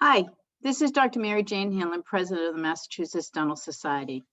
Hi, this is Dr. MaryJane Hanlon, President of the Massachusetts Dental Society.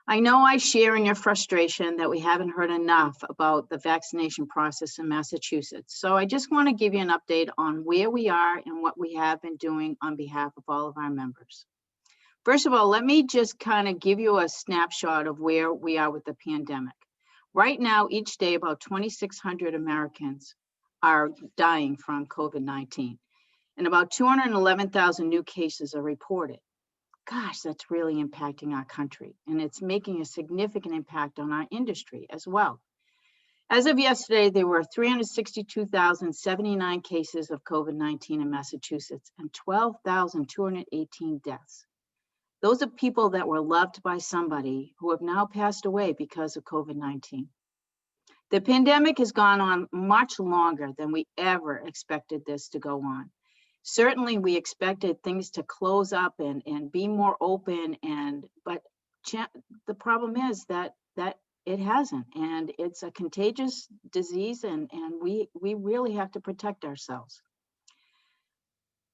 I know I share in your frustration that we haven't heard enough about the vaccination process in Massachusetts. So I just want to give you an update on where we are and what we have been doing on behalf of all of our members. First of all, let me just kind of give you a snapshot of where we are with the pandemic. Right now, each day, about 2,600 Americans are dying from COVID-19. And about 211,000 new cases are reported. Gosh, that's really impacting our country, and it's making a significant impact on our industry as well. As of yesterday, there were 362,079 cases of COVID-19 in Massachusetts and 12,218 deaths. Those are people that were loved by somebody who have now passed away because of COVID-19. The pandemic has gone on much longer than we ever expected this to go on. Certainly, we expected things to close up and be more open, but the problem is that it hasn't, and it's a contagious disease, and we really have to protect ourselves.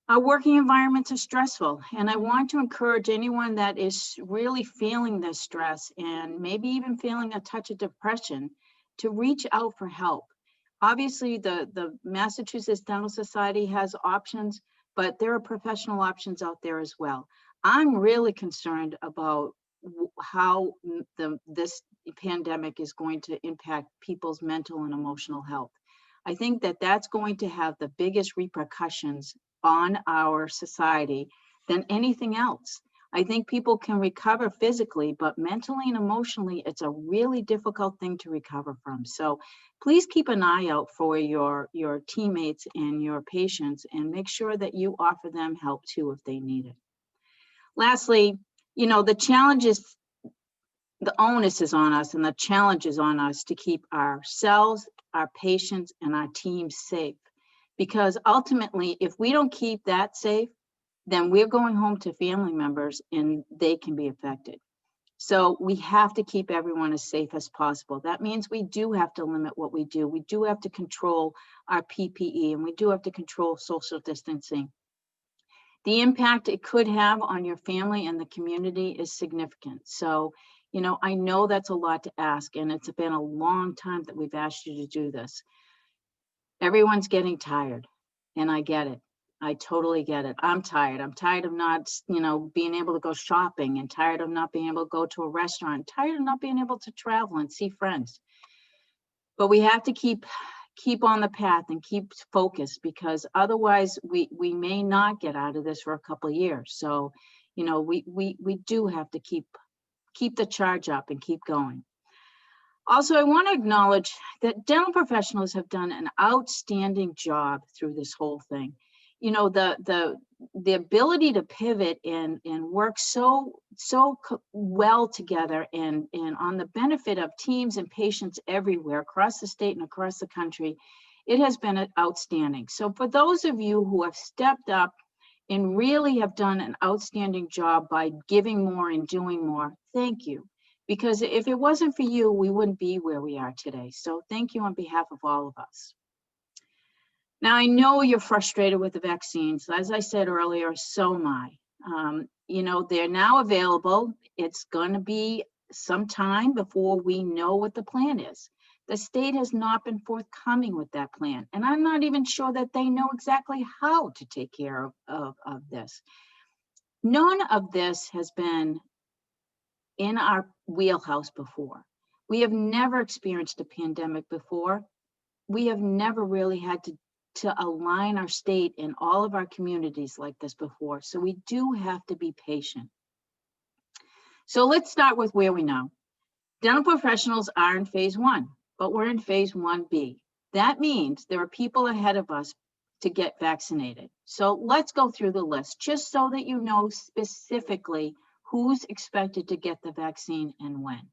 Our working environments are stressful, and I want to encourage anyone that is really feeling this stress and maybe even feeling a touch of depression to reach out for help. Obviously, the Massachusetts Dental Society has options, but there are professional options out there as well. I'm really concerned about how this pandemic is going to impact people's mental and emotional health. I think that that's going to have the biggest repercussions on our society than anything else. I think people can recover physically, but mentally and emotionally, it's a really difficult thing to recover from. So please keep an eye out for your teammates and your patients and make sure that you offer them help too if they need it. Lastly, the challenge is, the onus is on us and the challenge is on us to keep ourselves, our patients, and our teams safe. Because ultimately, if we don't keep that safe, then we're going home to family members and they can be affected. So we have to keep everyone as safe as possible. That means we do have to limit what we do. We do have to control our PPE, and we do have to control social distancing. The impact it could have on your family and the community is significant. So, I know that's a lot to ask, and it's been a long time that we've asked you to do this. Everyone's getting tired, and I get it. I totally get it. I'm tired. I'm tired of not, being able to go shopping, and tired of not being able to go to a restaurant, tired of not being able to travel and see friends. But we have to keep on the path and keep focused, because otherwise we may not get out of this for a couple of years. So, we do have to keep the charge up and keep going. Also, I want to acknowledge that dental professionals have done an outstanding job through this whole thing. The ability to pivot and work so well together and on the benefit of teams and patients everywhere across the state and across the country, it has been outstanding. So for those of you who have stepped up and really have done an outstanding job by giving more and doing more, thank you. Because if it wasn't for you, we wouldn't be where we are today. So thank you on behalf of all of us. Now, I know you're frustrated with the vaccines. As I said earlier, so am I. They're now available. It's going to be some time before we know what the plan is. The state has not been forthcoming with that plan, and I'm not even sure that they know exactly how to take care of this. None of this has been in our wheelhouse before. We have never experienced a pandemic before. We have never really had to align our state and all of our communities like this before. So we do have to be patient. So let's start with where we know. Dental professionals are in phase 1, but we're in phase 1B. That means there are people ahead of us to get vaccinated. So let's go through the list, just so that you know specifically who's expected to get the vaccine and when.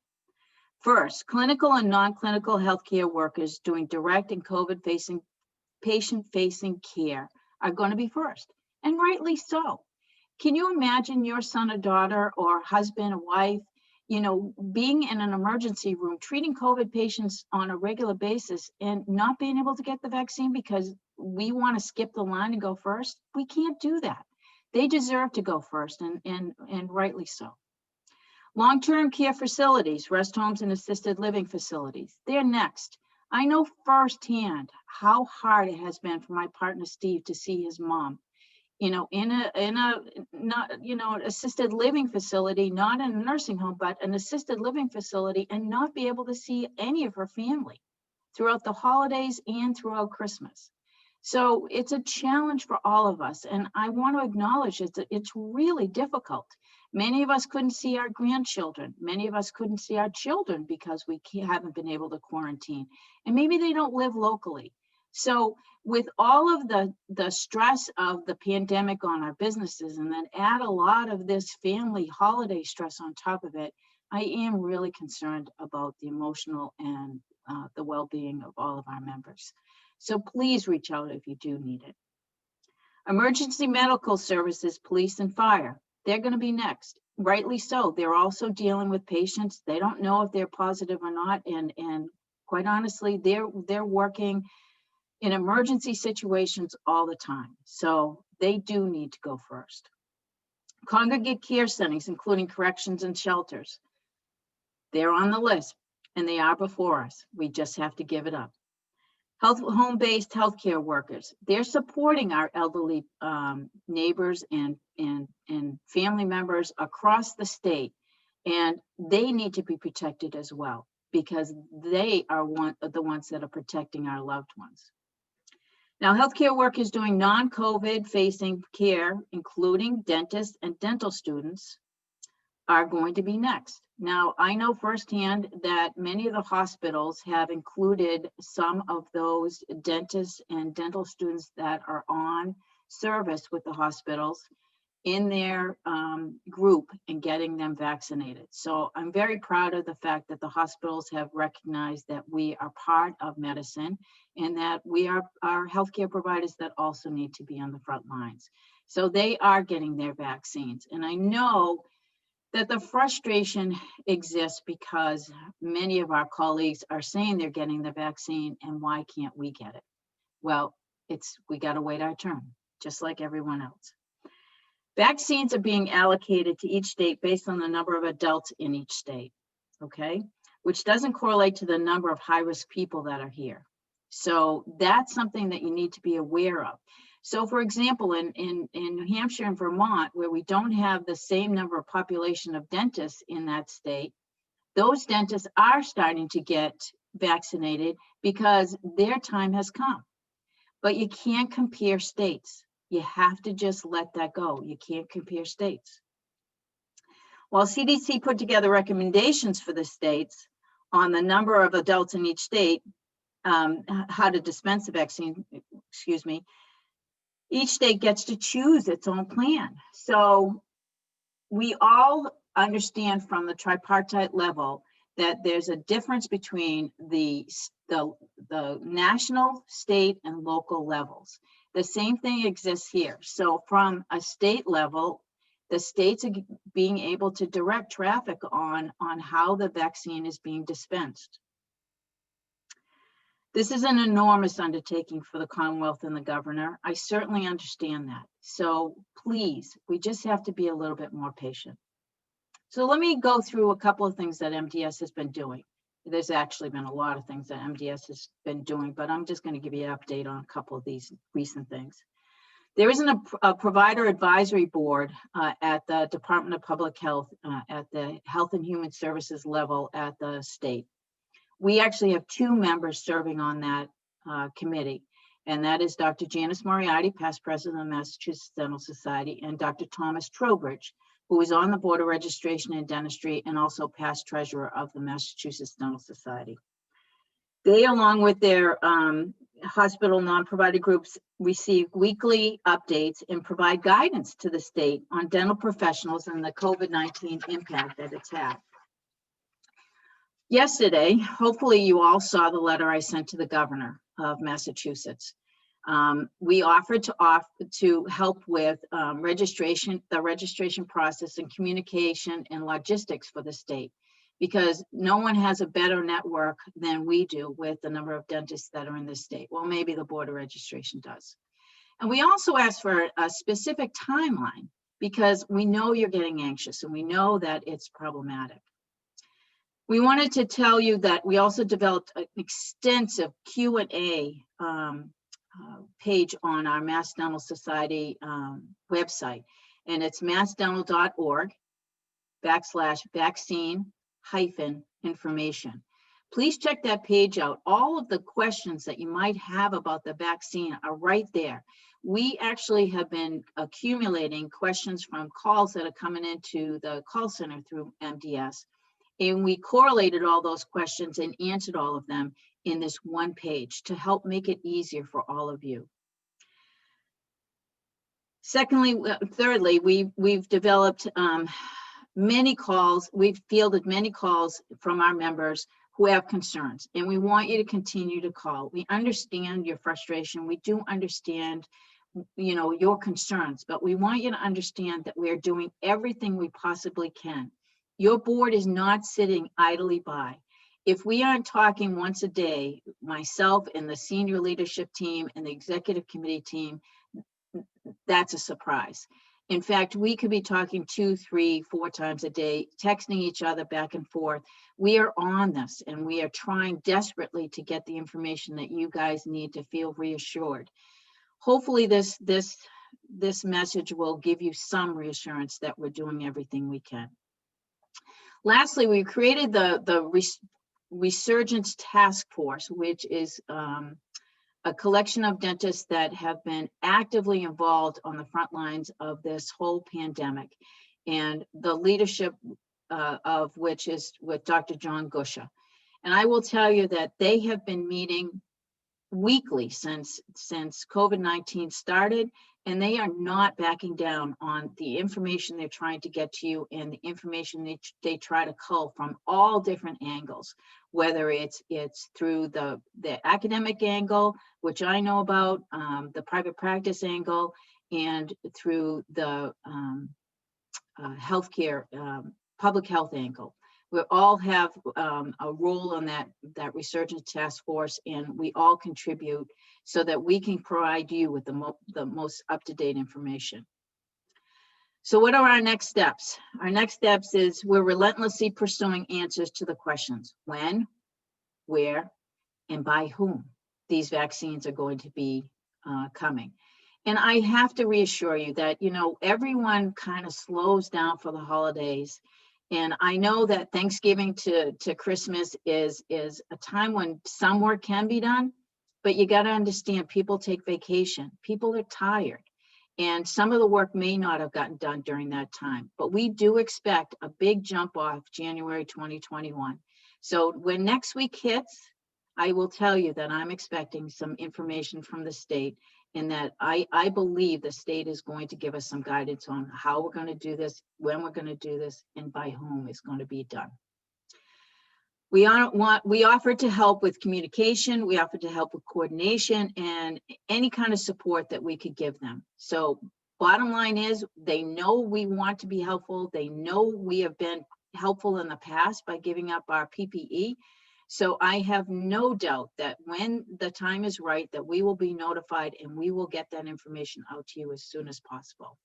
First, clinical and non-clinical healthcare workers doing direct and COVID-facing patient-facing care are going to be first, and rightly so. Can you imagine your son or daughter or husband or wife, being in an emergency room, treating COVID patients on a regular basis and not being able to get the vaccine because we want to skip the line and go first? We can't do that. They deserve to go first, and rightly so. Long-term care facilities, rest homes and assisted living facilities, they're next. I know firsthand how hard it has been for my partner Steve to see his mom, in a not, assisted living facility, not in a nursing home, but an assisted living facility, and not be able to see any of her family throughout the holidays and throughout Christmas. So it's a challenge for all of us. And I want to acknowledge it's really difficult. Many of us couldn't see our grandchildren. Many of us couldn't see our children because we haven't been able to quarantine. And maybe they don't live locally. So with all of the stress of the pandemic on our businesses, and then add a lot of this family holiday stress on top of it, I am really concerned about the emotional and the well-being of all of our members. So please reach out if you do need it. Emergency medical services, police and fire, they're going to be next. Rightly so. They're also dealing with patients. They don't know if they're positive or not. And quite honestly, they're working in emergency situations all the time. So they do need to go first. Congregate care settings, including corrections and shelters. They're on the list and they are before us. We just have to give it up. Home-based healthcare workers, they're supporting our elderly neighbors and family members across the state, and they need to be protected as well, because they are the ones that are protecting our loved ones. Now, healthcare workers doing non-COVID facing care, including dentists and dental students, are going to be next. Now, I know firsthand that many of the hospitals have included some of those dentists and dental students that are on service with the hospitals in their group and getting them vaccinated. So I'm very proud of the fact that the hospitals have recognized that we are part of medicine and that we are healthcare providers that also need to be on the front lines. So they are getting their vaccines. And I know that the frustration exists because many of our colleagues are saying they're getting the vaccine, and why can't we get it? Well, we got to wait our turn, just like everyone else. Vaccines are being allocated to each state based on the number of adults in each state, okay? Which doesn't correlate to the number of high-risk people that are here. So that's something that you need to be aware of. So for example, in New Hampshire and Vermont, where we don't have the same number of population of dentists in that state, those dentists are starting to get vaccinated because their time has come. But you can't compare states. You have to just let that go. You can't compare states. While CDC put together recommendations for the states on the number of adults in each state, how to dispense the vaccine, each state gets to choose its own plan. So we all understand from the tripartite level that there's a difference between the national, state, and local levels. The same thing exists here. So from a state level, the states are being able to direct traffic on how the vaccine is being dispensed. This is an enormous undertaking for the Commonwealth and the governor. I certainly understand that. So please, we just have to be a little bit more patient. So let me go through a couple of things that MDS has been doing. There's actually been a lot of things that MDS has been doing, but I'm just going to give you an update on a couple of these recent things. There isn't a provider advisory board at the Department of Public Health, at the Health and Human Services level at the state. We actually have two members serving on that committee, and that is Dr. Janice Moriarty, past president of the Massachusetts Dental Society, and Dr. Thomas Trowbridge, who is on the Board of Registration and Dentistry and also past treasurer of the Massachusetts Dental Society. They, along with their hospital non-provider groups, receive weekly updates and provide guidance to the state on dental professionals and the COVID-19 impact that it's had. Yesterday, hopefully you all saw the letter I sent to the governor of Massachusetts. We offered to help with the registration process and communication and logistics for the state, because no one has a better network than we do with the number of dentists that are in this state. Well, maybe the Board of Registration does. And we also ask for a specific timeline because we know you're getting anxious and we know that it's problematic. We wanted to tell you that we also developed an extensive Q&A page on our Mass Dental Society website, and it's massdental.org/vaccine-information. Please check that page out. All of the questions that you might have about the vaccine are right there. We actually have been accumulating questions from calls that are coming into the call center through MDS, and we correlated all those questions and answered all of them in this one page to help make it easier for all of you. Thirdly, we've developed many calls. We've fielded many calls from our members who have concerns, and we want you to continue to call. We understand your frustration. We do understand, you know, your concerns, but we want you to understand that we're doing everything we possibly can. Your board is not sitting idly by. If we aren't talking once a day, myself and the senior leadership team and the executive committee team, that's a surprise. In fact, we could be talking 2, 3, 4 times a day, texting each other back and forth. We are on this and we are trying desperately to get the information that you guys need to feel reassured. Hopefully this message will give you some reassurance that we're doing everything we can. Lastly, we created the Resurgence Task Force, which is a collection of dentists that have been actively involved on the front lines of this whole pandemic, and the leadership of which is with Dr. John Gusha. And I will tell you that they have been meeting weekly since COVID-19 started, and they are not backing down on the information they're trying to get to you and the information they try to cull from all different angles, whether it's through the academic angle, which I know about, the private practice angle, and through the healthcare, public health angle. We all have a role on that Resurgence Task Force, and we all contribute so that we can provide you with the most up-to-date information. So what are our next steps? Our next steps is we're relentlessly pursuing answers to the questions: when, where, and by whom these vaccines are going to be coming. And I have to reassure you that, you know, everyone kind of slows down for the holidays. And I know that Thanksgiving to Christmas is a time when some work can be done, but you got to understand people take vacation. People are tired. And some of the work may not have gotten done during that time. But we do expect a big jump off January 2021. So when next week hits, I will tell you that I'm expecting some information from the state, and that I believe the state is going to give us some guidance on how we're going to do this, when we're going to do this, and by whom it's going to be done. We offer to help with communication, we offer to help with coordination, and any kind of support that we could give them. So bottom line is, they know we want to be helpful. They know we have been helpful in the past by giving up our PPE. So I have no doubt that when the time is right, that we will be notified and we will get that information out to you as soon as possible.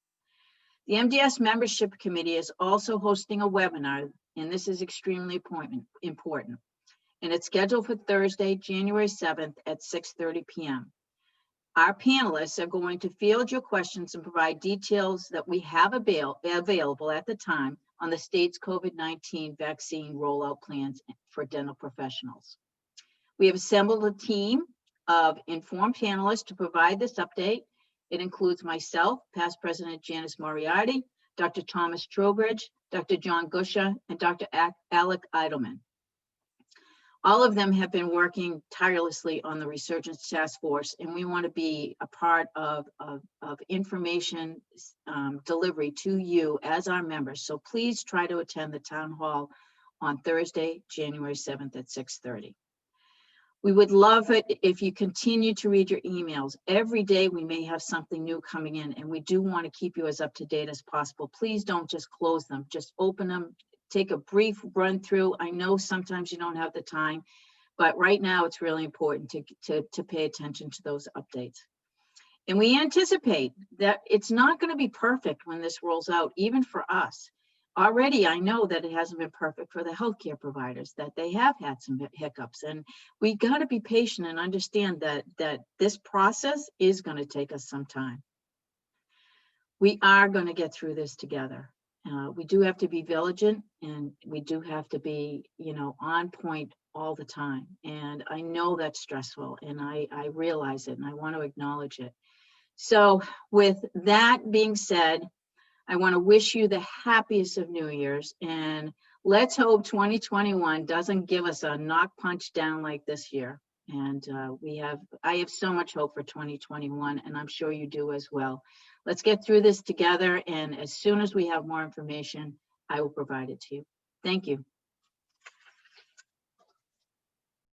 The MDS Membership Committee is also hosting a webinar, and this is extremely important. And it's scheduled for Thursday, January 7th at 6:30 p.m. Our panelists are going to field your questions and provide details that we have available at the time on the state's COVID-19 vaccine rollout plans for dental professionals. We have assembled a team of informed panelists to provide this update. It includes myself, past President Janice Moriarty, Dr. Thomas Trowbridge, Dr. John Gusha, and Dr. Alec Eidelman. All of them have been working tirelessly on the Resurgence Task Force, and we want to be a part of information delivery to you as our members. So please try to attend the town hall on Thursday, January 7th at 6:30. We would love it if you continue to read your emails. Every day we may have something new coming in, and we do want to keep you as up to date as possible. Please don't just close them, just open them. Take a brief run through. I know sometimes you don't have the time, but right now it's really important to pay attention to those updates. And we anticipate that it's not going to be perfect when this rolls out, even for us. Already, I know that it hasn't been perfect for the healthcare providers, that they have had some hiccups. And we got to be patient and understand that this process is going to take us some time. We are going to get through this together. We do have to be vigilant, and we do have to be, on point all the time. And I know that's stressful, and I realize it, and I want to acknowledge it. So with that being said, I want to wish you the happiest of New Year's, and let's hope 2021 doesn't give us a knock punch down like this year. And I have so much hope for 2021, and I'm sure you do as well. Let's get through this together, and as soon as we have more information, I will provide it to you. Thank you.